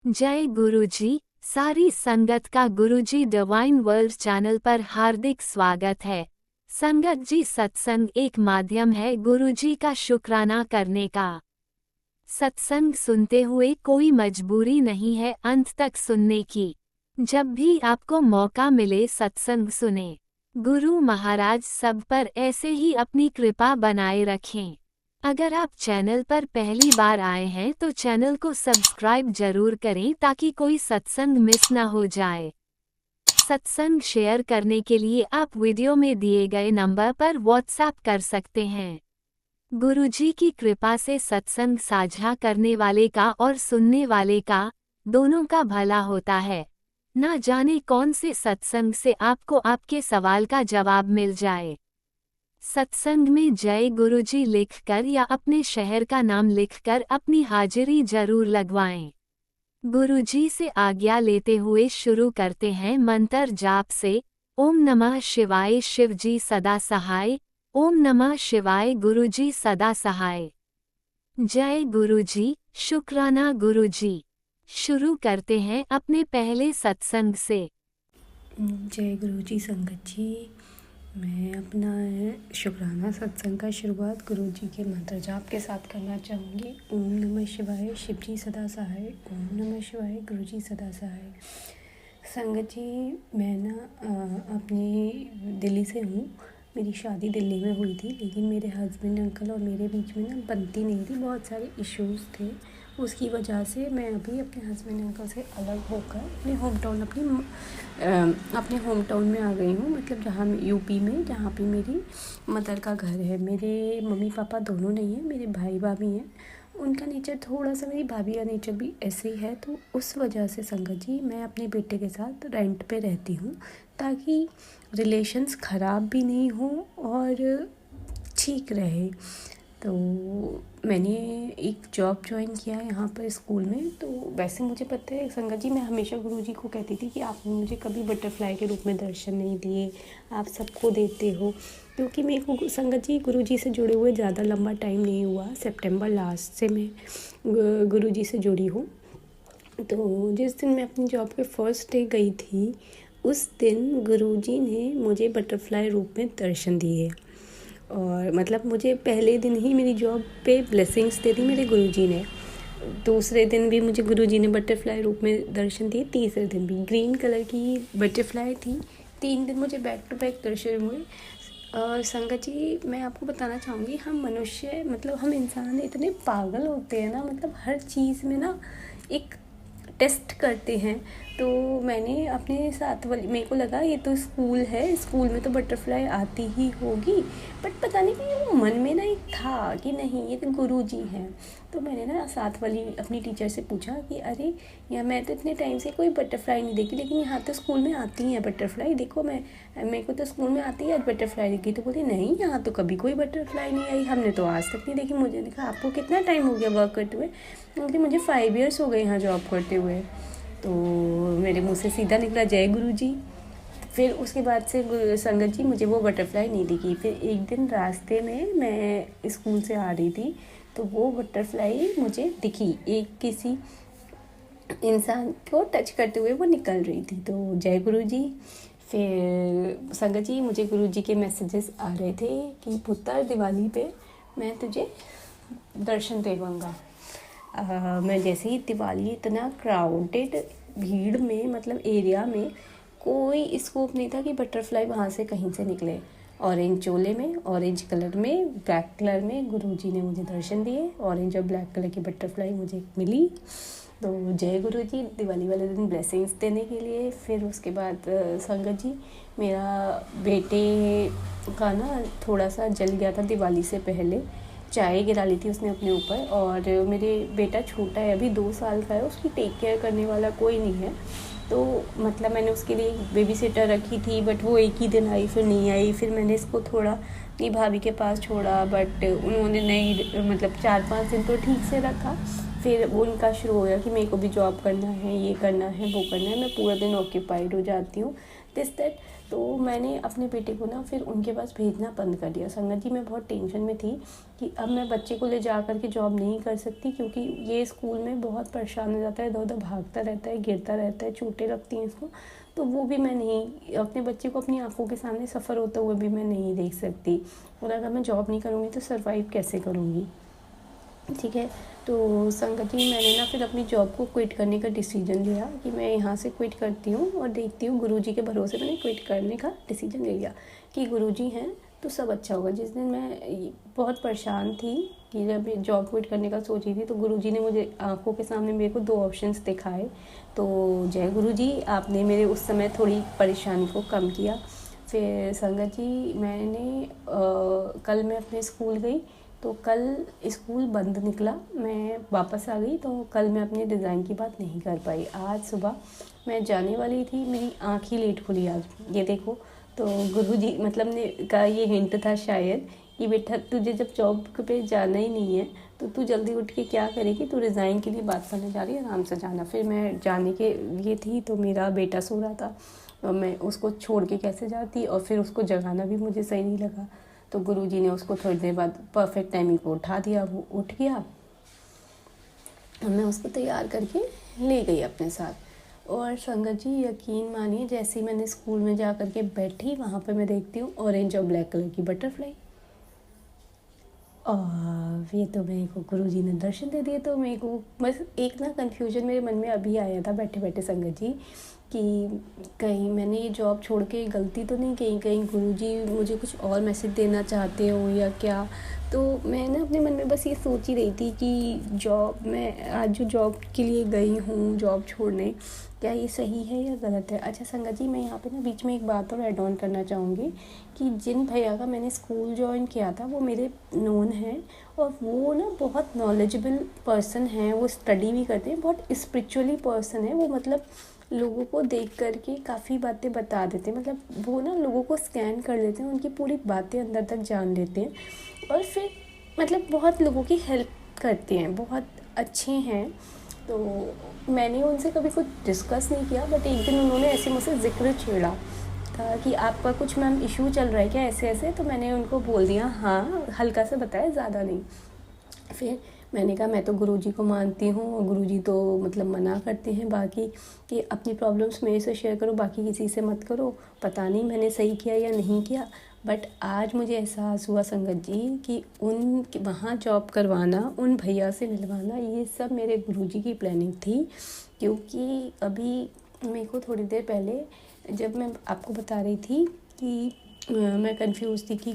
जय गुरुजी। सारी संगत का गुरुजी डिवाइन वर्ल्ड चैनल पर हार्दिक स्वागत है। संगत जी, सत्संग एक माध्यम है गुरुजी का शुक्राना करने का। सत्संग सुनते हुए कोई मजबूरी नहीं है अंत तक सुनने की। जब भी आपको मौका मिले सत्संग सुने। गुरु महाराज सब पर ऐसे ही अपनी कृपा बनाए रखें। अगर आप चैनल पर पहली बार आए हैं तो चैनल को सब्सक्राइब जरूर करें ताकि कोई सत्संग मिस न हो जाए। सत्संग शेयर करने के लिए आप वीडियो में दिए गए नंबर पर व्हाट्सएप कर सकते हैं। गुरुजी की कृपा से सत्संग साझा करने वाले का और सुनने वाले का दोनों का भला होता है। ना जाने कौन से सत्संग से आपको आपके सवाल का जवाब मिल जाए। सत्संग में जय गुरुजी लिखकर या अपने शहर का नाम लिखकर अपनी हाजिरी जरूर लगवाएं। गुरुजी से आज्ञा लेते हुए शुरू करते हैं मंत्र जाप से। ओम नमः शिवाय शिवजी सदा सहाय। ओम नमः शिवाय गुरुजी सदा सहाय। जय गुरुजी, शुक्राना गुरुजी। शुरू करते हैं अपने पहले सत्संग से। जय गुरुजी संगत जी। मैं अपना शुक्राना सत्संग का शुरुआत गुरुजी के मंत्र जाप के साथ करना चाहूँगी। ओम नमः शिवाय शिवजी सदा सहाय। ओम नमः शिवाय गुरुजी सदा सहाय। संगत जी, मैं अपनी दिल्ली से हूँ। मेरी शादी दिल्ली में हुई थी, लेकिन मेरे हस्बैंड अंकल और मेरे बीच में बनती नहीं थी। बहुत सारे इश्यूज़ थे। उसकी वजह से मैं अभी अपने हस्बैंड अंकल से अलग होकर अपने होम टाउन में आ गई हूँ। मतलब जहाँ यूपी में, जहाँ पे मेरी मदर का घर है। मेरे मम्मी पापा दोनों नहीं हैं, मेरे भाई भाभी हैं। उनका नेचर थोड़ा सा, मेरी भाभी का नेचर भी ऐसे ही है। तो उस वजह से संगत जी, मैं अपने बेटे के साथ रेंट पे रहती हूँ, ताकि रिलेशंस ख़राब भी नहीं हो और ठीक रहे। तो मैंने एक जॉब ज्वाइन किया यहाँ पर स्कूल में। तो वैसे मुझे पता है संगत जी, मैं हमेशा गुरुजी को कहती थी कि आपने मुझे कभी बटरफ्लाई के रूप में दर्शन नहीं दिए, आप सबको देते हो। क्योंकि मेरे को संगत जी गुरुजी से जुड़े हुए ज़्यादा लंबा टाइम नहीं हुआ। सितंबर लास्ट से मैं गुरुजी से जुड़ी हूँ। तो जिस दिन मैं अपनी जॉब पे फर्स्ट डे गई थी, उस दिन गुरुजी ने मुझे बटरफ्लाई रूप में दर्शन दिए। और मतलब मुझे पहले दिन ही मेरी जॉब पे ब्लेसिंग्स दे दी मेरे गुरुजी ने। दूसरे दिन भी मुझे गुरुजी ने बटरफ्लाई रूप में दर्शन दिए। तीसरे दिन भी ग्रीन कलर की बटरफ्लाई थी। 3 दिन मुझे बैक टू बैक दर्शन हुए। और संगत जी, मैं आपको बताना चाहूँगी, हम मनुष्य, मतलब हम इंसान इतने पागल होते हैं ना। मतलब हर चीज़ में ना एक टेस्ट करते हैं। तो मैंने अपने साथ वाली, मेरे को लगा ये तो स्कूल है, स्कूल में तो बटरफ्लाई आती ही होगी, बट पता नहीं कि वो मन में ना एक था कि नहीं, ये तो गुरुजी हैं। तो मैंने ना साथ वाली अपनी टीचर से पूछा कि अरे यार, मैं तो इतने टाइम से कोई बटरफ्लाई नहीं देखी, लेकिन यहाँ तो स्कूल में आती हैं बटरफ्लाई, देखो मेरे को तो स्कूल में आती है, आज बटरफ्लाई देखी। तो बोली नहीं, यहाँ तो कभी कोई बटरफ्लाई नहीं आई, हमने तो आज तक नहीं देखी। मुझे देखा, आपको कितना टाइम हो गया वर्क करते हुए? क्योंकि मुझे 5 ईयर्स हो गए यहाँ जॉब करते हुए। तो मेरे मुंह से सीधा निकला जय गुरुजी। फिर उसके बाद से संगत जी, मुझे वो बटरफ्लाई नहीं दिखी। फिर एक दिन रास्ते में मैं स्कूल से आ रही थी, तो वो बटरफ्लाई मुझे दिखी, एक किसी इंसान को टच करते हुए वो निकल रही थी। तो जय गुरुजी। फिर संगत जी, मुझे गुरुजी के मैसेजेस आ रहे थे कि पुत्र, दिवाली पे मैं तुझे दर्शन देवाऊँगा। मैं जैसे ही दिवाली, इतना क्राउडेड भीड़ में, मतलब एरिया में कोई स्कोप नहीं था कि बटरफ्लाई वहाँ से कहीं से निकले। ऑरेंज चोले में, ऑरेंज कलर में, ब्लैक कलर में गुरुजी ने मुझे दर्शन दिए। ऑरेंज और ब्लैक कलर की बटरफ्लाई मुझे मिली। तो जय गुरुजी, दिवाली वाले दिन ब्लेसिंग्स देने के लिए। फिर उसके बाद संगत जी, मेरा बेटे का ना थोड़ा सा जल गया था दिवाली से पहले। चाय गिरा ली थी उसने अपने ऊपर। और मेरे बेटा छोटा है, अभी 2 साल का है, उसकी टेक केयर करने वाला कोई नहीं है। तो मतलब मैंने उसके लिए बेबी सिटर रखी थी, बट वो एक ही दिन आई, फिर नहीं आई। फिर मैंने इसको थोड़ा अपनी भाभी के पास छोड़ा, बट उन्होंने नहीं, मतलब 4-5 दिन तो ठीक से रखा। फिर वो उनका शुरू हो गया कि मेरे को भी जॉब करना है, ये करना है, वो करना है, मैं पूरा दिन ऑक्यूपाइड हो जाती हूँ दिस दैट। तो मैंने अपने बेटे को ना फिर उनके पास भेजना बंद कर दिया। संगत जी मैं बहुत टेंशन में थी कि अब मैं बच्चे को ले जा कर के जॉब नहीं कर सकती, क्योंकि ये स्कूल में बहुत परेशान हो जाता है, इधर उधर भागता रहता है, गिरता रहता है, चोटें लगती हैं इसको। तो वो भी मैं नहीं, अपने बच्चे को अपनी आंखों के सामने सफ़र होते हुए भी मैं नहीं देख सकती, और अगर मैं जॉब नहीं करूँगी तो सर्वाइव कैसे करूँगी। ठीक है, तो संगत जी मैंने ना फिर अपनी जॉब को क्विट करने का डिसीजन लिया कि मैं यहाँ से क्विट करती हूँ और देखती हूँ। गुरुजी के भरोसे मैंने क्विट करने का डिसीजन ले लिया कि गुरुजी हैं तो सब अच्छा होगा। जिस दिन मैं बहुत परेशान थी कि जब जॉब क्विट करने का सोची थी, तो गुरुजी ने मुझे आंखों के सामने मेरे को 2 ऑप्शंस दिखाए। तो जय गुरुजी, आपने मेरे उस समय थोड़ी परेशानी को कम किया। फिर संगत जी मैंने कल मैं अपने स्कूल गई, तो कल स्कूल बंद निकला, मैं वापस आ गई, तो कल मैं अपने डिज़ाइन की बात नहीं कर पाई। आज सुबह मैं जाने वाली थी, मेरी आँख ही लेट खुली आज, ये देखो। तो गुरुजी मतलब ने का ये हिंट था शायद कि बेटा तुझे जब जॉब पे जाना ही नहीं है तो तू जल्दी उठ के क्या करेगी, तू रिज़ाइन के लिए बात करने जा रही है, आराम से जाना। फिर मैं जाने के लिए थी तो मेरा बेटा सो रहा था और मैं उसको छोड़ के कैसे जाती, और फिर उसको जगाना भी मुझे सही नहीं लगा। तो गुरुजी ने उसको थोड़ी देर बाद परफेक्ट टाइमिंग पे उठा दिया, वो उठ गया और मैं उसको तैयार करके ले गई अपने साथ। और संगत जी यकीन मानिए, जैसे ही मैंने स्कूल में जा कर के बैठी, वहाँ पे मैं देखती हूँ ऑरेंज और ब्लैक कलर की बटरफ्लाई, और ये तो मेरे को गुरुजी ने दर्शन दे दिए। तो मेरे को बस एक ना कन्फ्यूजन मेरे मन में अभी आया था बैठे बैठे संगत जी, कि कहीं मैंने ये जॉब छोड़ के गलती तो नहीं, कहीं गुरुजी मुझे कुछ और मैसेज देना चाहते हो या क्या। तो मैं ना अपने मन में बस ये सोच ही रही थी कि जॉब, मैं आज जो जॉब के लिए गई हूँ जॉब छोड़ने, क्या ये सही है या गलत है। अच्छा संगत जी, मैं यहाँ पे ना बीच में एक बात और ऐड ऑन करना चाहूँगी कि जिन भैया का मैंने स्कूल ज्वाइन किया था वो मेरे नोन हैं, और वो ना बहुत नॉलेजेबल पर्सन हैं, वो स्टडी भी करते हैं, बहुत स्पिरिचुअली पर्सन है वो। मतलब लोगों को देख कर के काफ़ी बातें बता देते हैं, मतलब वो ना लोगों को स्कैन कर लेते हैं, उनकी पूरी बातें अंदर तक जान लेते हैं, और फिर मतलब बहुत लोगों की हेल्प करते हैं, बहुत अच्छे हैं। तो मैंने उनसे कभी कुछ डिस्कस नहीं किया, बट एक दिन उन्होंने ऐसे मुझसे ज़िक्र छेड़ा था कि आपका कुछ मैम इशू चल रहा है क्या, ऐसे ऐसे। तो मैंने उनको बोल दिया हाँ, हल्का सा बताया, ज़्यादा नहीं। फिर मैंने कहा मैं तो गुरुजी को मानती हूँ, और गुरुजी तो मतलब मना करते हैं बाकी कि अपनी प्रॉब्लम्स मेरे से शेयर करो, बाकी किसी से मत करो। पता नहीं मैंने सही किया या नहीं किया, बट आज मुझे एहसास हुआ संगत जी कि उन वहाँ जॉब करवाना, उन भैया से मिलवाना, ये सब मेरे गुरुजी की प्लानिंग थी। क्योंकि अभी मेरे को थोड़ी देर पहले जब मैं आपको बता रही थी कि मैं कंफ्यूज थी कि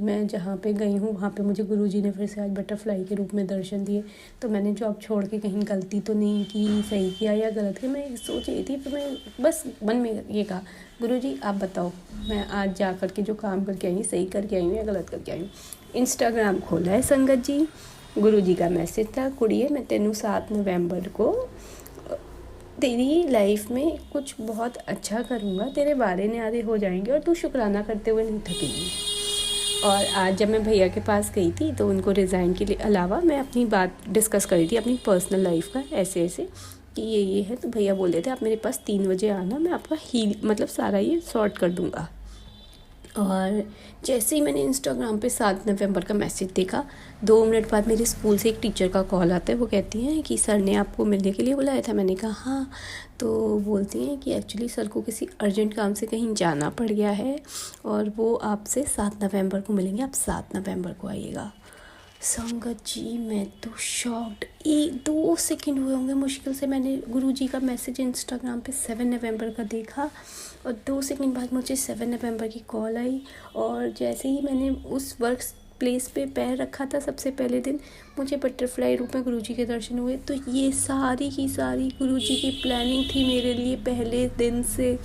मैं जहाँ पे गई हूँ वहाँ पे मुझे गुरुजी ने फिर से आज बटरफ्लाई के रूप में दर्शन दिए, तो मैंने जॉब छोड़ के कहीं गलती तो नहीं की, सही किया या गलत किया, मैं सोच रही थी। फिर मैं बस मन में ये कहा गुरुजी आप बताओ, मैं आज जा कर के जो काम करके आई हूँ सही करके आई हूँ या गलत करके आई हूँ। इंस्टाग्राम खोला है संगत जी, गुरुजी का मैसेज था, कुड़िए मैं तेनू 7 नवंबर को तेरी लाइफ में कुछ बहुत अच्छा करूँगा, तेरे बारे न्यारे हो जाएंगे और तू शुक्राना करते हुए नहीं थकेगी। और आज जब मैं भैया के पास गई थी तो उनको रिज़ाइन के लिए अलावा मैं अपनी बात डिस्कस करी थी, अपनी पर्सनल लाइफ का, ऐसे ऐसे कि ये है। तो भैया बोले थे आप मेरे पास 3 बजे आना, मैं आपका मतलब सारा ये सॉर्ट कर दूँगा। और जैसे ही मैंने इंस्टाग्राम पे 7 नवंबर का मैसेज देखा, 2 मिनट बाद मेरे स्कूल से एक टीचर का कॉल आता है। वो कहती हैं कि सर ने आपको मिलने के लिए बुलाया था। मैंने कहा हाँ। तो बोलती हैं कि एक्चुअली सर को किसी अर्जेंट काम से कहीं जाना पड़ गया है और वो आपसे 7 नवंबर को मिलेंगे, आप 7 नवंबर को आइएगा। संगत जी मैं तो शॉक्ड, 1-2 सेकंड हुए होंगे मुश्किल से, मैंने गुरुजी का मैसेज इंस्टाग्राम पे 7 नवंबर का देखा और 2 सेकंड बाद मुझे 7 नवंबर की कॉल आई। और जैसे ही मैंने उस वर्क प्लेस पे पैर रखा था सबसे पहले दिन, मुझे बटरफ्लाई रूप में गुरुजी के दर्शन हुए। तो ये सारी की सारी गुरुजी की प्लानिंग थी मेरे लिए पहले दिन से।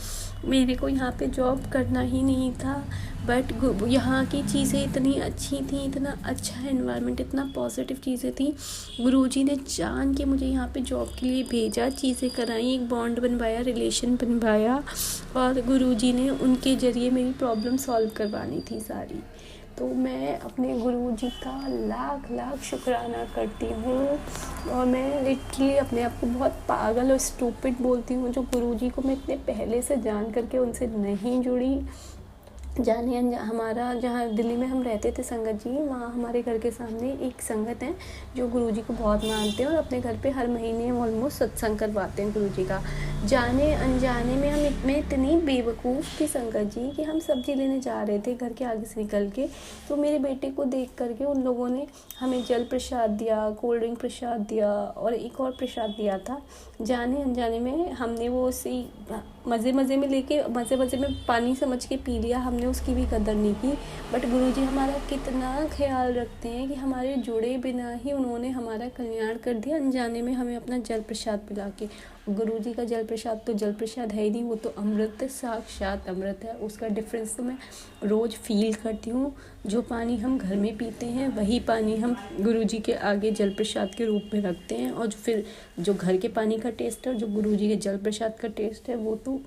मेरे को यहाँ पे जॉब करना ही नहीं था, बट यहाँ की चीज़ें इतनी अच्छी थी, इतना अच्छा एनवायरनमेंट, इतना पॉजिटिव चीज़ें थी। गुरुजी ने जान के मुझे यहाँ पे जॉब के लिए भेजा, चीज़ें कराई, एक बॉन्ड बनवाया, रिलेशन बनवाया, और गुरुजी ने उनके ज़रिए मेरी प्रॉब्लम सॉल्व करवानी थी सारी। तो मैं अपने गुरुजी का लाख लाख शुक्राना करती हूँ। और मैं लिटरली अपने आप को बहुत पागल और स्टूपिड बोलती हूँ, जो गुरुजी को मैं इतने पहले से जान करके उनसे नहीं जुड़ी। जाने हमारा जहाँ दिल्ली में हम रहते थे संगत जी, वहाँ हमारे घर के सामने एक संगत है जो गुरुजी को बहुत मानते हैं और अपने घर पे हर महीने ऑलमोस्ट सत्संग करवाते हैं गुरुजी का। जाने अनजाने में मैं इतनी बेवकूफ़ थी संगत जी कि हम सब्जी लेने जा रहे थे घर के आगे से निकल के, तो मेरे बेटे को देख करके उन लोगों ने हमें जल प्रसाद दिया, कोल्ड ड्रिंक प्रसाद दिया और एक और प्रसाद दिया था। जाने अनजाने में हमने वो उसी मज़े में लेके मज़े में पानी समझ के पी लिया, हमने उसकी भी कदर नहीं की। बट गुरुजी हमारा कितना ख्याल रखते हैं कि हमारे जुड़े बिना ही उन्होंने हमारा कल्याण कर दिया, अनजाने में हमें अपना जल प्रसाद पिला के। गुरुजी का जल प्रसाद तो जल प्रसाद है ही नहीं, वो तो अमृत, साक्षात अमृत है। उसका डिफरेंस तो मैं रोज़ फील करती हूँ। जो पानी हम घर में पीते हैं वही पानी हम गुरुजी के आगे जल प्रसाद के रूप में रखते हैं, और फिर जो घर के पानी का टेस्ट है और जो गुरुजी के जल प्रसाद का टेस्ट है वो तो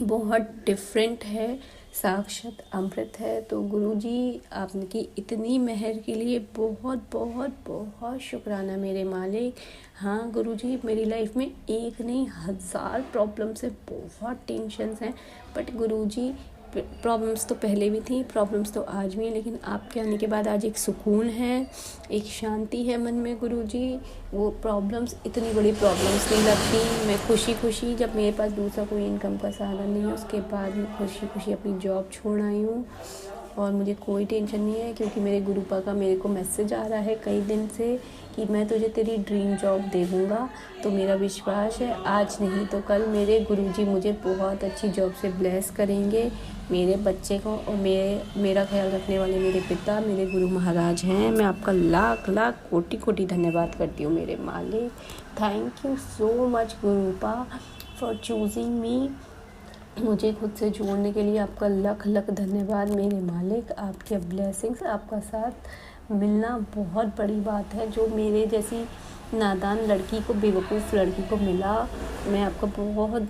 बहुत डिफरेंट है, साक्षात अमृत है। तो गुरुजी आपकी इतनी मेहर के लिए बहुत बहुत बहुत शुक्राना मेरे मालिक। हाँ गुरुजी, मेरी लाइफ में एक नहीं 1000 प्रॉब्लम्स है, बहुत टेंशन्स हैं, बट गुरुजी प्रॉब्लम्स तो पहले भी थी, प्रॉब्लम्स तो आज भी हैं, लेकिन आपके आने के बाद आज एक सुकून है, एक शांति है मन में गुरुजी। वो प्रॉब्लम्स इतनी बड़ी प्रॉब्लम्स नहीं लगती। मैं खुशी जब मेरे पास दूसरा कोई इनकम का साधन नहीं है, उसके बाद मैं खुशी अपनी जॉब छोड़ आई हूँ और मुझे कोई टेंशन नहीं है, क्योंकि मेरे गुरुपा का मेरे को मैसेज आ रहा है कई दिन से कि मैं तुझे तेरी ड्रीम जॉब दे दूँगा। तो मेरा विश्वास है आज नहीं तो कल मेरे गुरुजी मुझे बहुत अच्छी जॉब से ब्लेस करेंगे। मेरे बच्चे को और मेरा ख्याल रखने वाले मेरे पिता, मेरे गुरु महाराज हैं। मैं आपका लाख लाख कोटि धन्यवाद करती हूँ मेरे मालिक। Thank you so much गुरुपा for choosing मी। मुझे खुद से जोड़ने के लिए आपका लख धन्यवाद मेरे मालिक। आपके ब्लेसिंग्स, आपका साथ मिलना बहुत बड़ी बात है। जो मेरे जैसी नादान लड़की को, बेवकूफ़ लड़की को मिला, मैं आपका बहुत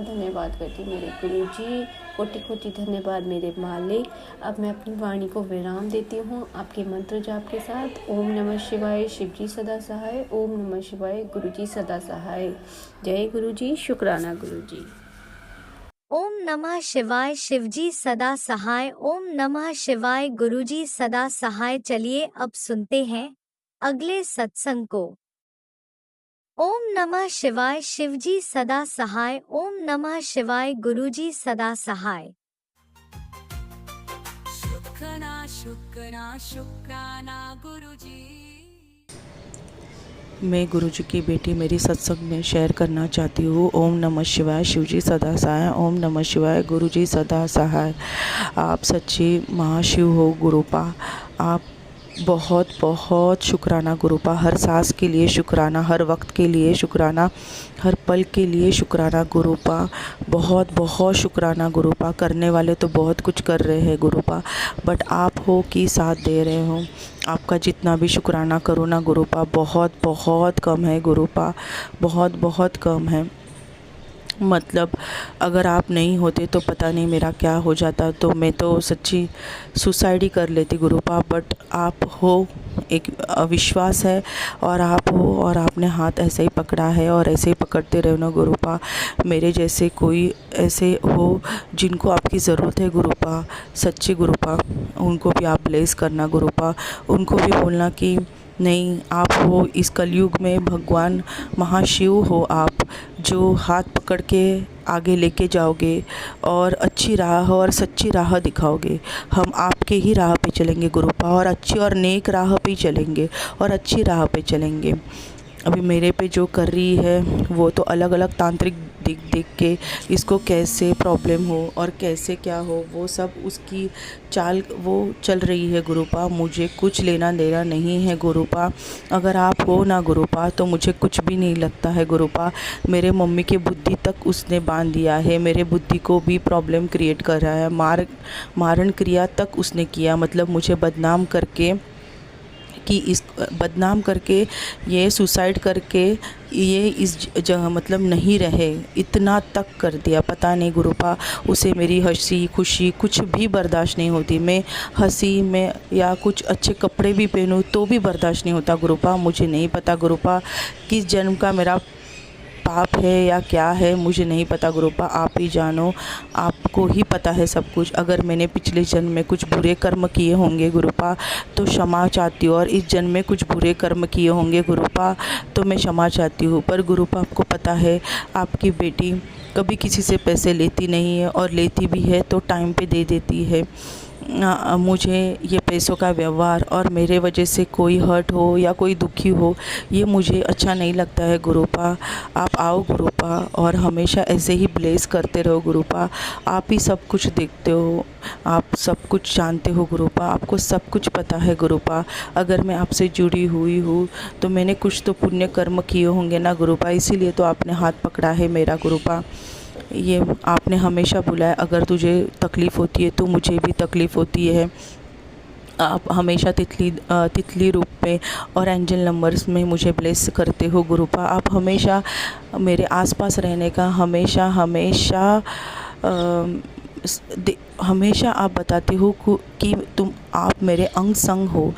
धन्यवाद करती हूँ मेरे गुरुजी। कोटि धन्यवाद मेरे मालिक। अब मैं अपनी वाणी को विराम देती हूँ आपके मंत्र जाप के साथ। ओम नमः शिवाय, शिवजी सदा सहाय। ओम नमः शिवाय, गुरुजी सदा सहाय। जय गुरुजी, शुक्राना गुरुजी। ओम नमः शिवाय, शिवजी सदा सहाय। ओम नमः शिवाय, गुरुजी सदा सहाय। चलिए अब सुनते हैं अगले सत्संग को। ओम नमः शिवाय, शिवजी सदा सहाय। ओम नमः शिवाय, गुरुजी सदा सहाय। शुक्राना गुरुजी। मैं गुरुजी की बेटी मेरी सत्संग में शेयर करना चाहती हूँ। ओम नमः शिवाय, शिवजी सदा सहाय। ओम नमः शिवाय, गुरुजी सदा सहाय। आप सच्ची महाशिव हो गुरुपा। आप बहुत शुक्राना गुरुपा। हर सांस के लिए शुक्राना, हर वक्त के लिए शुक्राना, हर पल के लिए शुक्राना गुरुपा। बहुत शुक्राना गुरुपा। करने वाले तो बहुत कुछ कर रहे हैं गुरुपा, बट आप हो कि साथ दे रहे हो। आपका जितना भी शुक्राना करो ना गुरुपा, बहुत कम है गुरुपा, बहुत कम है। मतलब अगर आप नहीं होते तो पता नहीं मेरा क्या हो जाता, तो मैं तो सच्ची सुसाइड ही कर लेती गुरुपा। बट आप हो, एक विश्वास है, और आप हो, और आपने हाथ ऐसे ही पकड़ा है और ऐसे ही पकड़ते रहो ना गुरुपा। मेरे जैसे कोई ऐसे हो जिनको आपकी ज़रूरत है गुरुपा, सच्ची गुरुपा, उनको भी आप ब्लेस करना गुरुपा। उनको भी बोलना कि नहीं, आप हो इस कलयुग में भगवान महाशिव हो आप, जो हाथ पकड़ के आगे लेके जाओगे और अच्छी राह और सच्ची राह दिखाओगे। हम आपके ही राह पे चलेंगे गुरुपा, और अच्छी और नेक राह पे चलेंगे और अच्छी राह पे चलेंगे। अभी मेरे पे जो कर रही है वो तो अलग तांत्रिक देख के इसको कैसे प्रॉब्लम हो और कैसे क्या हो, वो सब उसकी चाल वो चल रही है गुरुपा। मुझे कुछ लेना देना नहीं है गुरुपा। अगर आप हो ना गुरुपा तो मुझे कुछ भी नहीं लगता है गुरुपा। मेरे मम्मी की बुद्धि तक उसने बांध दिया है, मेरे बुद्धि को भी प्रॉब्लम क्रिएट कर रहा है। मारण क्रिया तक उसने किया, मतलब मुझे बदनाम करके कि इस बदनाम करके ये सुसाइड करके ये इस जगह मतलब नहीं रहे, इतना तक कर दिया। पता नहीं गुरुपा, उसे मेरी हंसी खुशी कुछ भी बर्दाश्त नहीं होती। मैं हंसी में या कुछ अच्छे कपड़े भी पहनूं तो भी बर्दाश्त नहीं होता गुरुपा। मुझे नहीं पता गुरुपा किस जन्म का मेरा पाप है या क्या है, मुझे नहीं पता गुरुपा। आप ही जानो, आपको ही पता है सब कुछ। अगर मैंने पिछले जन्म में कुछ बुरे कर्म किए होंगे गुरुपा तो क्षमा चाहती हूँ, और इस जन्म में कुछ बुरे कर्म किए होंगे गुरुपा तो मैं क्षमा चाहती हूँ। पर गुरुपा आपको पता है आपकी बेटी कभी किसी से पैसे लेती नहीं है, और लेती भी है तो टाइम पे दे देती है। मुझे ये पैसों का व्यवहार और मेरे वजह से कोई हर्ट हो या कोई दुखी हो, ये मुझे अच्छा नहीं लगता है गुरुपा। आप आओ गुरुपा और हमेशा ऐसे ही ब्लेस करते रहो गुरुपा। आप ही सब कुछ देखते हो, आप सब कुछ जानते हो गुरुपा, आपको सब कुछ पता है गुरुपा। अगर मैं आपसे जुड़ी हुई हूँ तो मैंने कुछ तो पुण्य कर्म किए होंगे ना गुरुपा, इसीलिए तो आपने हाथ पकड़ा है मेरा गुरुपा। ये आपने हमेशा बुलाया, अगर तुझे तकलीफ़ होती है तो मुझे भी तकलीफ़ होती है। आप हमेशा तितली रूप में और एंजल नंबर्स में मुझे ब्लेस करते हो गुरुपा। आप हमेशा मेरे आसपास रहने का हमेशा आप बताते हो कि आप मेरे अंग संग हो।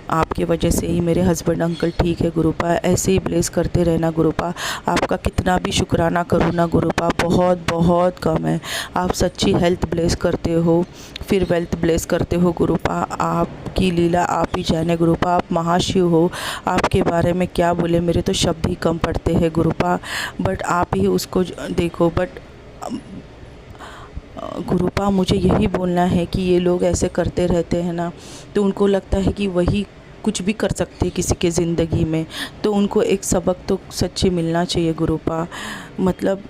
आपके वजह से ही मेरे हस्बैंड अंकल ठीक है गुरुपा। ऐसे ही ब्लेस करते रहना गुरुपा। आपका कितना भी शुक्राना करूँ ना गुरुपा, बहुत बहुत कम है। आप सच्ची हेल्थ ब्लेस करते हो, फिर वेल्थ ब्लेस करते हो गुरुपा। आपकी लीला आप ही जाने गुरुपा। आप महाशिव हो, आपके बारे में क्या बोले, मेरे तो शब्द ही कम पड़ते हैं गुरुपा। बट आप ही उसको देखो। बट गुरुपा मुझे यही बोलना है कि ये लोग ऐसे करते रहते हैं ना, तो उनको लगता है कि वही कुछ भी कर सकते हैं किसी के ज़िंदगी में, तो उनको एक सबक तो सच्ची मिलना चाहिए गुरुपा। मतलब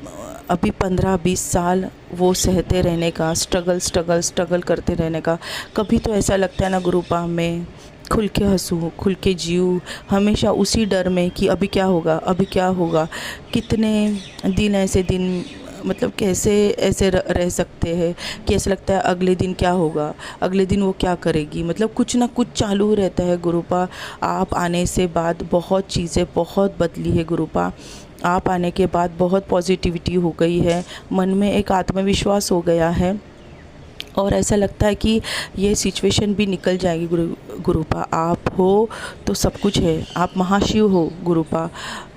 अभी 15-20 साल वो सहते रहने का, स्ट्रगल करते रहने का, कभी तो ऐसा लगता है ना गुरुपा मैं खुल के हंसूँ, खुल के जीऊँ, हमेशा उसी डर में कि अभी क्या होगा। कितने दिन ऐसे दिन मतलब कैसे ऐसे रह सकते हैं कि ऐसा लगता है अगले दिन क्या होगा, अगले दिन वो क्या करेगी। मतलब कुछ ना कुछ चालू रहता है गुरुपा। आप आने से बाद बहुत चीज़ें बहुत बदली है गुरुपा। आप आने के बाद बहुत पॉजिटिविटी हो गई है, मन में एक आत्मविश्वास हो गया है, और ऐसा लगता है कि ये सिचुएशन भी निकल जाएगी गुरुपा। आप हो तो सब कुछ है, आप महाशिव हो गुरुपा।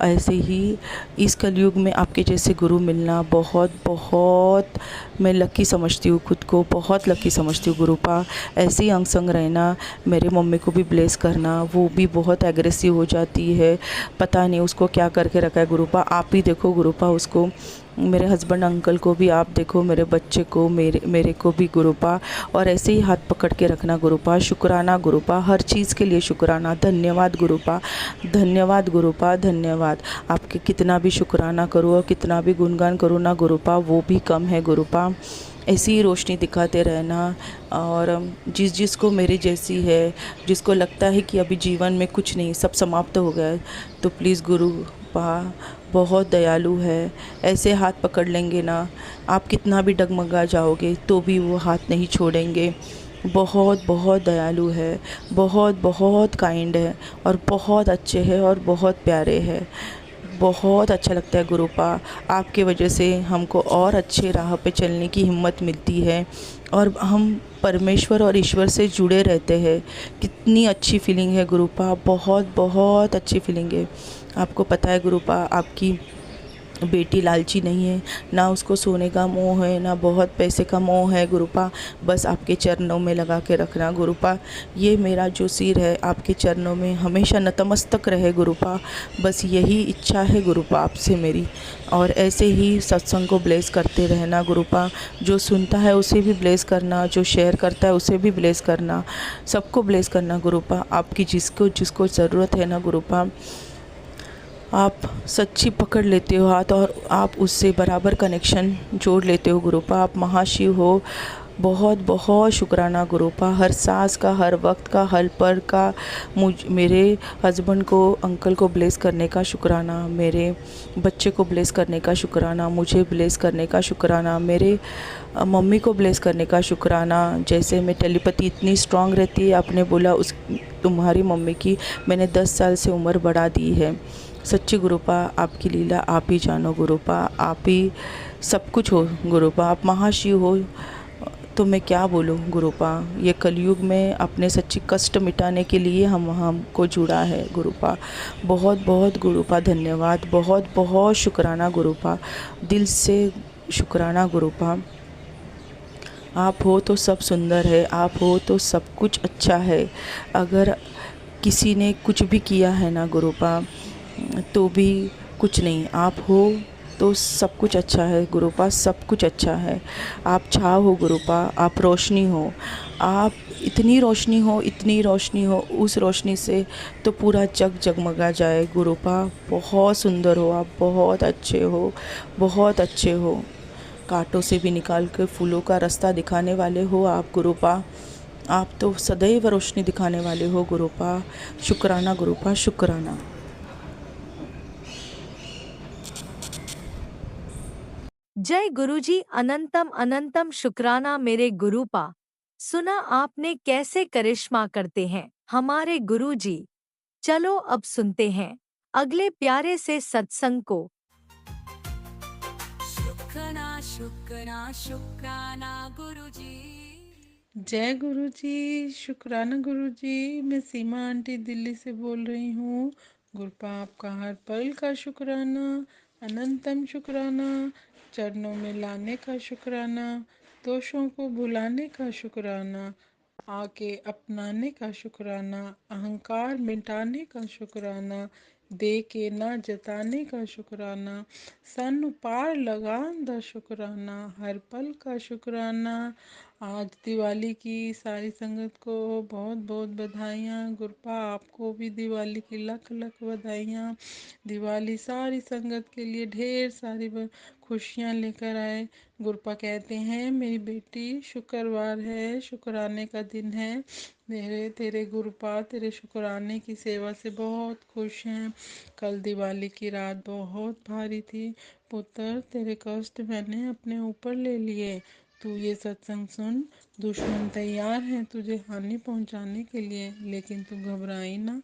ऐसे ही इस कलयुग में आपके जैसे गुरु मिलना बहुत बहुत मैं लकी समझती हूँ, खुद को बहुत लकी समझती हूँ गुरुपा। ऐसे ही अंग संग रहना। मेरे मम्मी को भी ब्लेस करना, वो भी बहुत एग्रेसिव हो जाती है, पता नहीं उसको क्या करके रखा है गुरुपा। आप ही देखो गुरुपा उसको, मेरे हस्बैंड अंकल को भी आप देखो, मेरे बच्चे को, मेरे को भी गुरुपा। और ऐसे ही हाथ पकड़ के रखना गुरुपा। शुक्राना गुरुपा, हर चीज़ के लिए शुक्राना। धन्यवाद गुरुपा, धन्यवाद गुरुपा, धन्यवाद। आपके कितना भी शुक्राना करूँ और कितना भी गुणगान करूँ ना गुरुपा, वो भी कम है गुरुपा। ऐसी ही रोशनी दिखाते रहना। और जिसको मेरे जैसी है, जिसको लगता है कि अभी जीवन में कुछ नहीं, सब समाप्त हो गया, तो प्लीज़ गुरुपा बहुत दयालु है। ऐसे हाथ पकड़ लेंगे ना, आप कितना भी डगमगा जाओगे तो भी वो हाथ नहीं छोड़ेंगे। बहुत बहुत दयालु है, बहुत बहुत काइंड है, और बहुत अच्छे हैं और बहुत प्यारे हैं। बहुत अच्छा लगता है गुरुपा। आपके वजह से हमको और अच्छे राह पे चलने की हिम्मत मिलती है, और हम परमेश्वर और ईश्वर से जुड़े रहते हैं। कितनी अच्छी फीलिंग है गुरुपा, बहुत बहुत अच्छी फीलिंग है। आपको पता है गुरुपा, आपकी बेटी लालची नहीं है, ना उसको सोने का मोह है, ना बहुत पैसे का मोह है गुरुपा। बस आपके चरणों में लगा के रखना गुरुपा। ये मेरा जो सिर है आपके चरणों में हमेशा नतमस्तक रहे गुरुपा। बस यही इच्छा है गुरुपा आपसे मेरी। और ऐसे ही सत्संग को ब्लेस करते रहना गुरुपा। जो सुनता है उसे भी ब्लेस करना, जो शेयर करता है उसे भी ब्लेस करना, सबको ब्लेस करना गुरुपा। आपकी जिसको ज़रूरत है ना गुरुपा, आप सच्ची पकड़ लेते हो हाथ, और आप उससे बराबर कनेक्शन जोड़ लेते हो गुरुपा। आप महाशिव हो, बहुत बहुत शुक्राना गुरुपा, हर सांस का, हर वक्त का, हर पल का। मेरे हस्बैंड को, अंकल को ब्लेस करने का शुक्राना, मेरे बच्चे को ब्लेस करने का शुक्राना, मुझे ब्लेस करने का शुक्राना, मेरे मम्मी को ब्लेस करने का शुक्राना। जैसे मैं टेलीपैथी इतनी स्ट्रांग रहती है, आपने बोला उस तुम्हारी मम्मी की मैंने 10 साल से उम्र बढ़ा दी है। सच्ची गुरुपा, आपकी लीला आप ही जानो गुरुपा, आप ही सब कुछ हो गुरुपा, आप महाशिव हो। तो मैं क्या बोलूँ गुरुपा, ये कलयुग में अपने सच्ची कष्ट मिटाने के लिए हमको जुड़ा है गुरुपा। बहुत बहुत गुरुपा धन्यवाद, बहुत बहुत शुक्राना गुरुपा, दिल से शुक्राना गुरुपा। आप हो तो सब सुंदर है, आप हो तो सब कुछ अच्छा है। अगर किसी ने कुछ भी किया है ना गुरुपा, तो भी कुछ नहीं, आप हो तो सब कुछ अच्छा है गुरुपा, सब कुछ अच्छा है। आप छाव हो गुरुपा, आप रोशनी हो, आप इतनी रोशनी हो, इतनी रोशनी हो, उस रोशनी से तो पूरा जग जगमगा जाए गुरुपा। बहुत सुंदर हो आप, बहुत अच्छे हो, बहुत अच्छे हो। कांटों से भी निकाल कर फूलों का रास्ता दिखाने वाले हो आप गुरुपा। आप तो सदैव रोशनी दिखाने वाले हो गुरुपा। शुक्राना गुरुपा, शुक्राना। जय गुरुजी, अनंतम अनंतम शुक्राना मेरे गुरुपा। सुना आपने कैसे करिश्मा करते हैं हमारे गुरुजी। चलो अब सुनते हैं अगले प्यारे से सत्संग को। शुक्राना शुक्राना शुक्राना गुरुजी। जय गुरु जी, शुक्राना गुरु जी। मैं सीमा आंटी दिल्ली से बोल रही हूँ। गुरुपा आपका हर पल का शुक्राना, अनंतम शुक्राना, चरणों में लाने का शुक्राना, दोषों को भुलाने का शुक्राना, आके अपनाने का शुक्राना, अहंकार मिटाने का शुक्राना, दे के ना जताने का शुक्राना, सन पार लगान दा शुक्राना, हर पल का शुक्राना। आज दिवाली की सारी संगत को बहुत बहुत बधाइयाँ। गुरपा आपको भी दिवाली की लख लख बधाइयाँ। दिवाली सारी संगत के लिए ढेर सारी खुशियाँ लेकर आए। गुरपा कहते हैं मेरी बेटी, शुक्रवार है, शुक्राने का दिन है। मेरे तेरे गुरुपा तेरे शुक्राने की सेवा से बहुत खुश हैं। कल दिवाली की रात बहुत भारी थी। पुत्र तेरे कष्ट मैंने अपने ऊपर ले लिए। तू ये सत्संग सुन, दुश्मन तैयार हैं तुझे हानि पहुंचाने के लिए, लेकिन तू घबराई ना।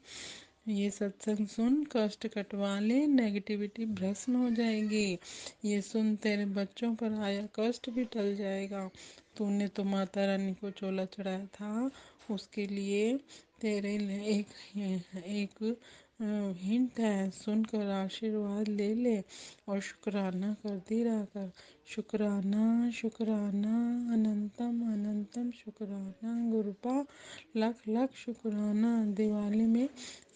ये सत्संग सुन, कष्ट कटवा ले, नेगेटिविटी भस्म हो जाएगी। ये सुन, तेरे बच्चों पर आया कष्ट भी टल जाएगा। तूने तो माता रानी को चोला चढ़ाया था, उसके लिए तेरे लिए एक हिंट है, सुनकर आशीर्वाद ले ले और शुक्राना करती रहा कर। शुक्राना शुक्राना, अनंतम अनंतम शुक्राना गुरुपा, लख लख शुक्राना। दिवाली में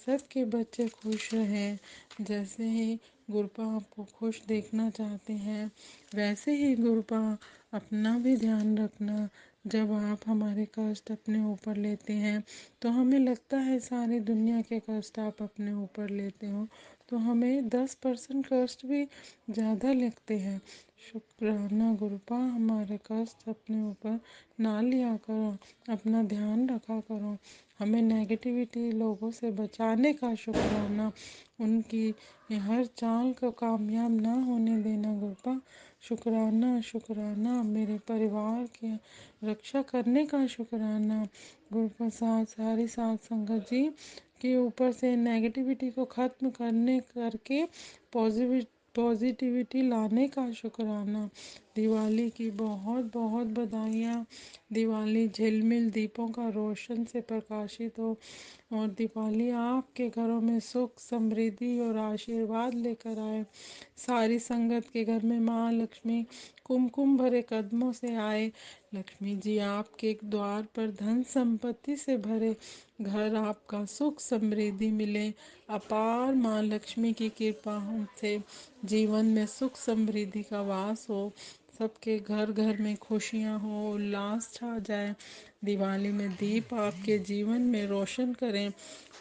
सबके बच्चे खुश रहें। जैसे ही गुरुपा आपको खुश देखना चाहते हैं, वैसे ही गुरुपा अपना भी ध्यान रखना। जब आप हमारे कष्ट अपने ऊपर लेते हैं तो हमें लगता है सारी दुनिया के कष्ट आप अपने ऊपर लेते हो, तो हमें 10% कष्ट भी ज़्यादा लगते हैं। शुक्राना गुरुपा, हमारे कष्ट अपने ऊपर ना लिया करो, अपना ध्यान रखा करो। हमें नेगेटिविटी लोगों से बचाने का शुक्राना, उनकी हर चाल को कामयाब ना होने देना गुरुपा। शुक्राना शुक्राना, मेरे परिवार की रक्षा करने का शुक्राना गुरुपा। सारी साथ संगत जी के ऊपर से नेगेटिविटी को ख़त्म करके पॉजिटिविटी लाने का शुक्राना। दिवाली की बहुत बहुत बधाइयाँ। दिवाली झिलमिल दीपों का रोशन से प्रकाशित हो, और दिवाली आपके घरों में सुख समृद्धि और आशीर्वाद लेकर आए। सारी संगत के घर में माँ लक्ष्मी कुमकुम भरे कदमों से आए। लक्ष्मी जी आपके द्वार पर धन संपत्ति से भरे घर आपका सुख समृद्धि मिले। अपार माँ लक्ष्मी की कृपा से जीवन में सुख समृद्धि का वास हो। सबके घर घर में खुशियाँ हो, उल्लास छा जाए। दिवाली में दीप आपके जीवन में रोशन करें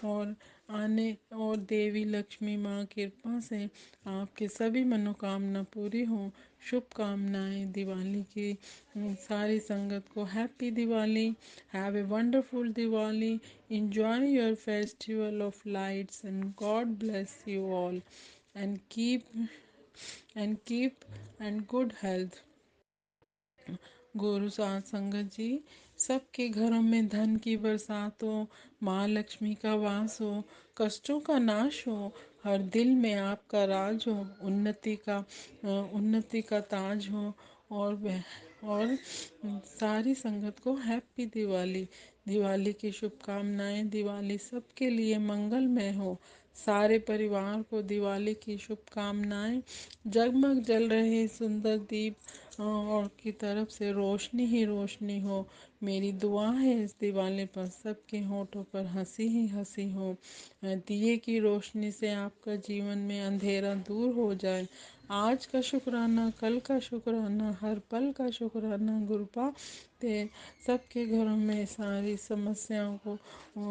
और आने और देवी लक्ष्मी माँ कृपा से आपके सभी मनोकामना पूरी हो। शुभकामनाएं दिवाली की सारी संगत को happy Diwali. Have a wonderful Diwali. enjoy your festival of lights and God bless you all and keep and good health। गुरु साथ संगत जी, सबके घरों में धन की बरसात हो, माँ लक्ष्मी का वास हो, कष्टों का नाश हो, हर दिल में आपका राज हो, उन्नति का ताज हो। और सारी संगत को हैप्पी दिवाली। दिवाली की शुभकामनाएं। दिवाली सबके लिए मंगलमय हो। सारे परिवार को दिवाली की शुभकामनाएं। जगमग जल रहे सुंदर दीप और की तरफ से रोशनी ही रोशनी हो। मेरी दुआ है इस दिवाली पर सबके होठों पर हंसी ही हंसी हो। दिए की रोशनी से आपका जीवन में अंधेरा दूर हो जाए। आज का शुक्राना, कल का शुक्राना, हर पल का शुक्राना। गुरुपा ते सबके घरों में सारी समस्याओं को,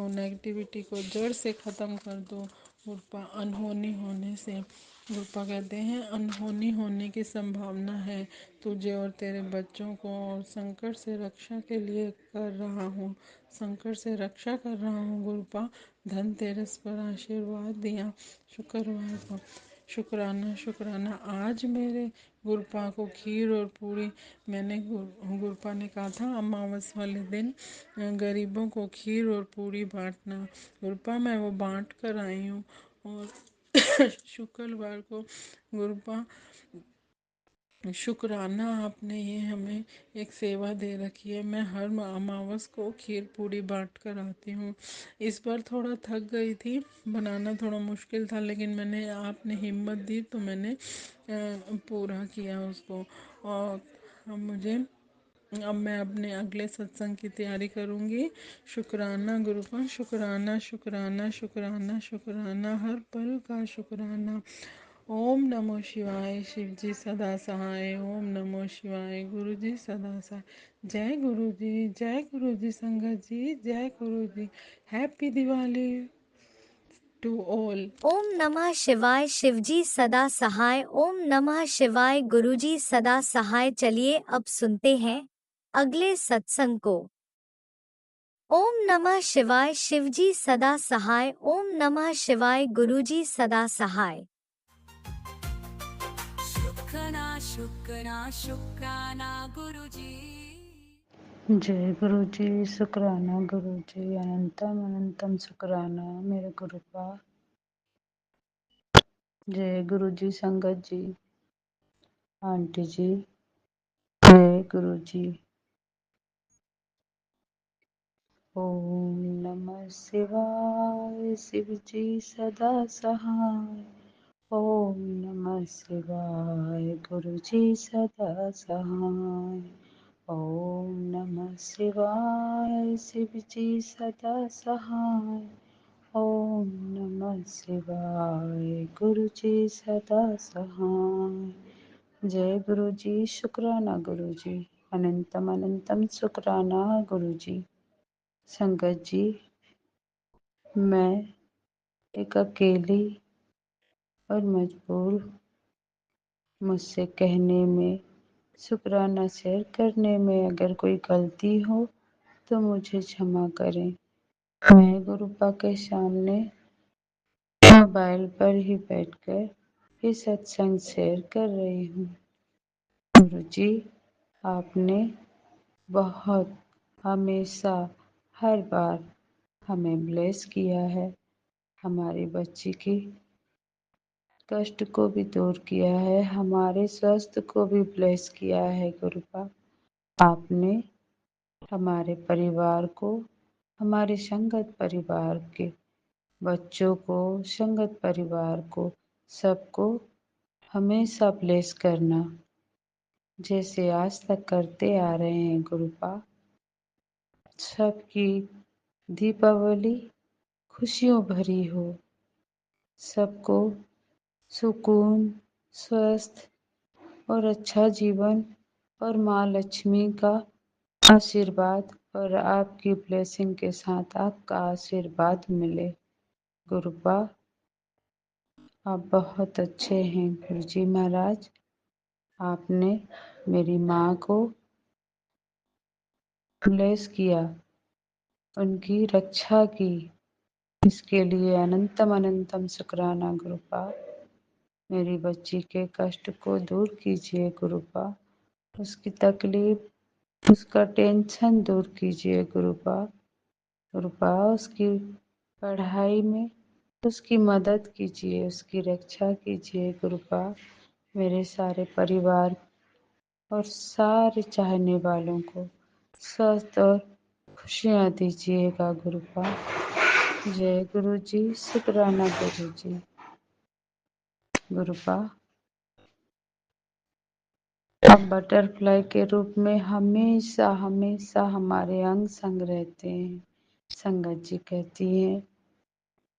नेगेटिविटी को जड़ से ख़त्म कर दो। गुरुपा अनहोनी होने से, गुरुपा कहते हैं अनहोनी होने की संभावना है। तुझे और तेरे बच्चों को और संकट से रक्षा के लिए कर रहा हूँ, संकट से रक्षा कर रहा हूँ। गुरुपा धनतेरस पर आशीर्वाद दिया शुक्रवार को। शुक्राना शुक्राना। आज मेरे गुरुपा को खीर और पूरी, मैंने गुरुपा ने कहा था अमावस वाले दिन गरीबों को खीर और पूरी बांटना। गुरुपा मैं वो बांट कर आई हूँ। और शुक्रवार को गुरुपा शुक्राना, आपने ये हमें एक सेवा दे रखी है। मैं हर अमावस को खीर पूड़ी बांट कर आती हूँ। इस बार थोड़ा थक गई थी, बनाना थोड़ा मुश्किल था, लेकिन मैंने आपने हिम्मत दी तो मैंने पूरा किया उसको। और अब मैं अपने अगले सत्संग की तैयारी करूँगी। शुक्राना गुरुपा, शुक्राना शुक्राना शुक्राना शुक्राना, हर पल का शुक्राना। ओम नमो शिवाय। शिव जी सदा सहाय। ओम नमो शिवाय। गुरु जी सदा सहाय। जय गुरु जी, जय गुरु जी संगत जी, जय गुरु जी। Happy Diwali to all. ओम नमः शिवाय। शिवजी सदा सहाय। ओम नमः शिवाय। गुरुजी सदा सहाय। चलिए अब सुनते हैं अगले सत्संग को। ओम नमः शिवाय। शिवजी सदा सहाय। ओम नमः शिवाय। गुरुजी सदा सहाय। शुक्राना गुरुजी। जय गुरु जी। शुक्राना गुरु जी। अनंतम अनंतम शुक्राना मेरे गुरुपा। जय गुरु जी संगत जी, आंटी जी, जय गुरु जी। ओम नमः शिवाय। शिव जी सदा सहाय। ओम नमः शिवाय। गुरु जी सदा सहाय। ओम नमः शिवाय। शिव जी सदा सहाय। ओम नमः शिवाय। गुरु जी सदा सहाय। जय गुरु जी। शुक्राना गुरु जी। अनंतम अनंतम शुक्राना गुरु जी। संगत जी, मैं एक अकेली और मजबूर, मुझसे कहने में, शुक्राना शेयर करने में अगर कोई गलती हो तो मुझे क्षमा करें। मैं गुरुपा के सामने मोबाइल पर ही बैठकर ये सत्संग शेयर कर रही हूँ। गुरु जी, आपने बहुत, हमेशा, हर बार हमें ब्लेस किया है। हमारी बच्ची की कष्ट को भी दूर किया है, हमारे स्वास्थ्य को भी ब्लेस किया है। गुरुपा, आपने हमारे परिवार को, हमारे संगत परिवार के बच्चों को, संगत परिवार को, सबको हमेशा ब्लेस करना जैसे आज तक करते आ रहे हैं। गुरुपा, सबकी दीपावली खुशियों भरी हो, सबको सुकून, स्वस्थ और अच्छा जीवन और माँ लक्ष्मी का आशीर्वाद और आपकी ब्लेसिंग के साथ आपका आशीर्वाद मिले। गुरुपा आप बहुत अच्छे हैं गुरुजी महाराज। आपने मेरी माँ को ब्लेस किया, उनकी रक्षा की, इसके लिए अनंतम अनंतम शुक्राना गुरुपा। मेरी बच्ची के कष्ट को दूर कीजिए गुरुपा, उसकी तकलीफ, उसका टेंशन दूर कीजिए गुरुपा। गुरुपा उसकी पढ़ाई में उसकी मदद कीजिए, उसकी रक्षा कीजिए गुरुपा। मेरे सारे परिवार और सारे चाहने वालों को स्वस्थ और खुशियाँ दीजिएगा गुरुपा। जय गुरु जी, शुक्राना गुरु जी। गुरुपा आप बटरफ्लाई के रूप में हमेशा हमेशा हमारे अंग संग रहते हैं। संगत जी कहती हैं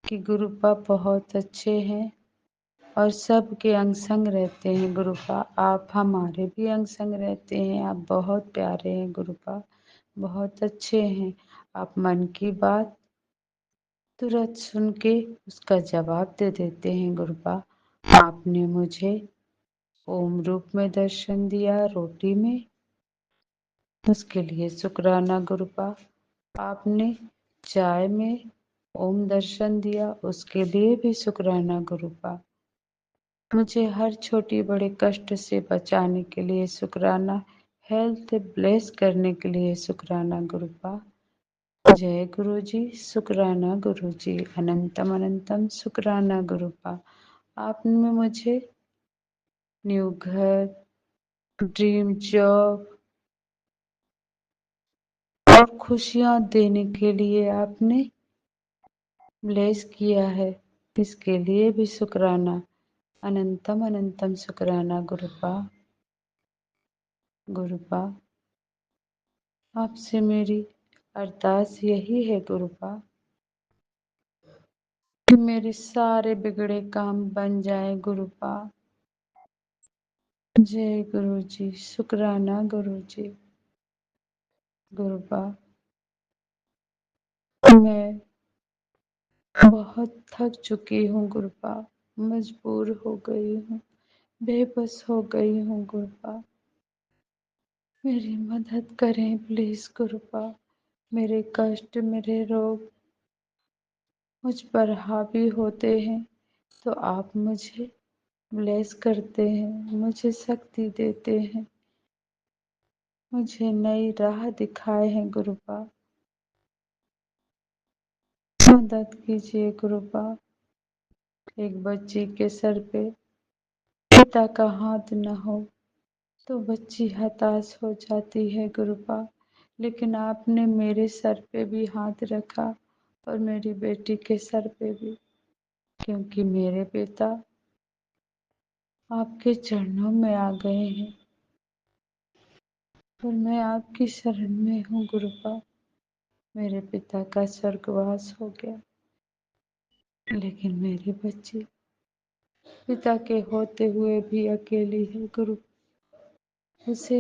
कि गुरुपा बहुत अच्छे हैं और सबके अंग संग रहते हैं गुरुपा। आप हमारे भी अंग संग रहते हैं। आप बहुत प्यारे हैं गुरुपा, बहुत अच्छे हैं। आप मन की बात तुरंत सुन के उसका जवाब दे देते हैं गुरुपा। आपने मुझे ओम रूप में दर्शन दिया रोटी में, उसके लिए शुक्राना गुरुपा। आपने चाय में ओम दर्शन दिया, उसके लिए भी शुक्राना गुरुपा। मुझे हर छोटी बड़े कष्ट से बचाने के लिए शुक्राना, हेल्थ ब्लेस करने के लिए शुक्राना गुरुपा। जय गुरु जी, शुक्राना गुरु जी, अनंतम अनंतम शुक्राना गुरुपा। आपने मुझे न्यू घर, ड्रीम जॉब और खुशियाँ देने के लिए आपने ब्लेस किया है, इसके लिए भी शुक्राना, अनंतम अनंतम शुक्राना गुरुपा। गुरुपा आपसे मेरी अरदास यही है गुरुपा कि मेरे सारे बिगड़े काम बन जाए गुरुपा। जय गुरु जी, शुक्राना गुरु जी। गुरुपा मैं बहुत थक चुकी हूँ गुरुपा, मजबूर हो गई हूँ, बेबस हो गई हूँ गुरुपा। मेरी मदद करें प्लीज गुरुपा। मेरे कष्ट, मेरे रोग मुझ पर हावी होते हैं तो आप मुझे ब्लेस करते हैं, मुझे शक्ति देते हैं, मुझे नई राह दिखाए हैं गुरुपा। मदद कीजिए गुरुपा। एक बच्ची के सर पे पिता का हाथ न हो तो बच्ची हताश हो जाती है गुरुपा, लेकिन आपने मेरे सर पे भी हाथ रखा और मेरी बेटी के सर पे भी, क्योंकि मेरे पिता आपके चरणों में आ गए हैं और मैं आपकी शरण में हूँ गुरुपा। मेरे पिता का स्वर्गवास हो गया, लेकिन मेरी बच्ची पिता के होते हुए भी अकेली है गुरु। उसे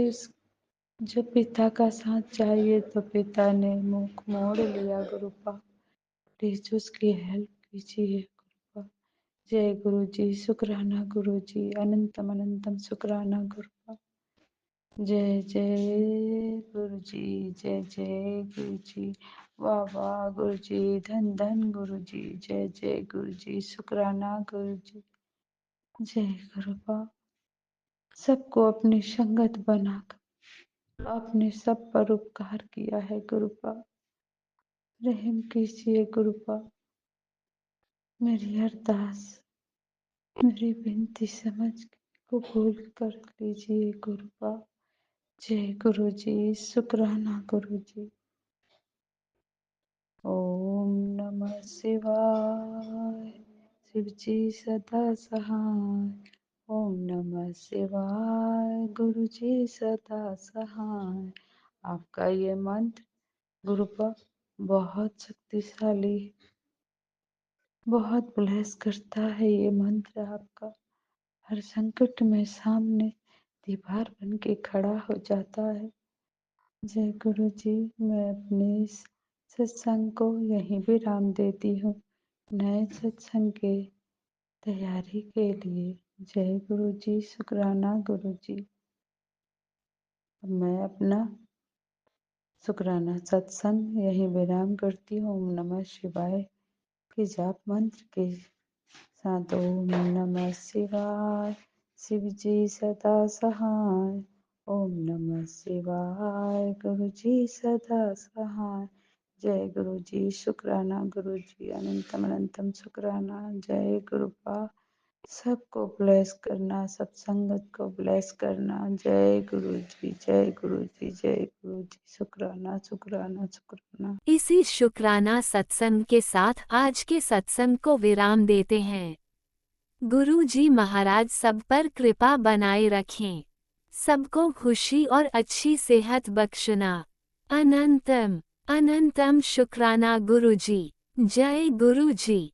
जब पिता का साथ चाहिए तो पिता ने मुख मोड़ लिया गुरुपा। प्लीज उसकी हेल्प कीजिए गुरुपा। जय गुरु जी, शुक्राना गुरु जी, अनंतम अनंतम शुक्राना गुरुपा। जय जय गुरु जी, जय जय गुरु जी, वाह वाह गुरु जी, धन धन गुरु जी, जय जय गुरु जी, शुक्राना गुरु जी। जय गुरुपा। सबको अपनी संगत बनाकर आपने सब पर उपकार किया है गुरुपा। रहम कीजिए गुरुपा। मेरी अरदास, मेरी विनती समझ के कबूल कर लीजिए गुरुपा। जय गुरु जी, शुक्राना गुरु जी। ओम नमः शिवाय। शिव जी सदा सहाय। ओम नमः शिवाय। गुरु जी सदा सहाय। आपका ये मंत्र गुरुपा बहुत शक्तिशाली है, बहुत ब्लेस करता है ये मंत्र आपका। हर संकट में सामने दीवार बन के खड़ा हो जाता है। जय गुरु जी, मैं अपने इस सत्संग को यहीं विराम देती हूँ। नए सत्संग के तैयारी के लिए। जय गुरु जी, शुक्राना गुरु जी। मैं अपना शुक्राना सत्संग यहीं विराम करती हूँ। ओम नमः शिवाय के जाप मंत्र के साथ। ओम नमः शिवाय, शिव जी सदा सहाय। ओम नमः शिवाय, गुरु जी सदा सहाय। जय गुरु जी, शुक्राना गुरु जी, अनंतम अनंतम शुक्राना। जय गुरुपा, सबको ब्लेस करना, सब संगत को ब्लेस करना। जय गुरु जी, जय गुरु जी, जय गुरु जी। शुक्राना शुक्राना शुक्राना। इसी शुक्राना सत्संग के साथ आज के सत्संग को विराम देते हैं। गुरु जी महाराज सब पर कृपा बनाए रखें, सबको खुशी और अच्छी सेहत बख्शना। अनंतम अनंतम शुक्राना गुरु जी। जय गुरु जी।